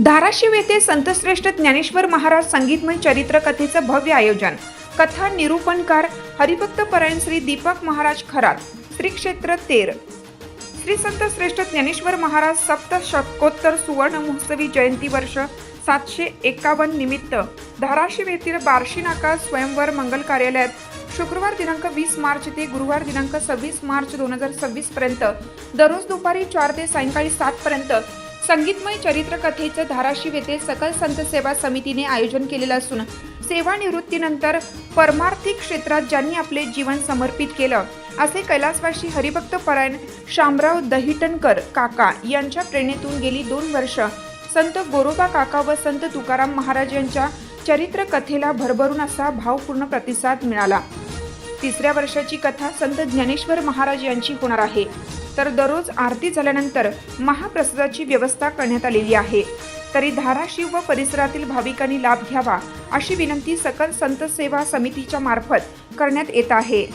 धाराशिव येथे संतश्रेष्ठ ज्ञानेश्वर महाराज संगीतमय चरित्र कथेचं भव्य आयोजन। कथा निरूपणकार हरिभक्त परायण श्री दीपक महाराज खरात। श्री क्षेत्र तेर। श्री संत श्रेष्ठ ज्ञानेश्वर महाराज सप्तशतकोत्तर सुवर्ण महोत्सवी जयंती वर्ष 751 निमित्त धाराशिव येथील बार्शी नाका स्वयंवर मंगल कार्यालयात शुक्रवार दिनांक 20 मार्च ते गुरुवार दिनांक 26 मार्च 2026 पर्यंत दररोज दुपारी 4 ते सायंकाळी 7 पर्यंत संगीतमय चरित्र कथेचं धाराशिव येथे सकल संत सेवा समितीने आयोजन केलेलं असून सेवानिवृत्तीनंतर परमार्थिक क्षेत्रात ज्यांनी आपले जीवन समर्पित केलं असे कैलासवासी हरिभक्त परायण शामराव दहिटणकर काका यांच्या प्रेरणेतून गेली 2 वर्ष संत गोरोबा काका व संत तुकाराम महाराज यांच्या चरित्र कथेला भरभरून असा भावपूर्ण प्रतिसाद मिळाला। 3ऱ्या वर्षाची कथा संत ज्ञानेश्वर महाराज यांची होणार आहे, तर दररोज आरती झाल्यानंतर महाप्रसादाची व्यवस्था करण्यात आलेली आहे। तरी धाराशिव व परिसरातील भाविकांनी लाभ घ्यावा अशी विनंती सकल संत सेवा समितीच्या मार्फत करण्यात येत आहे।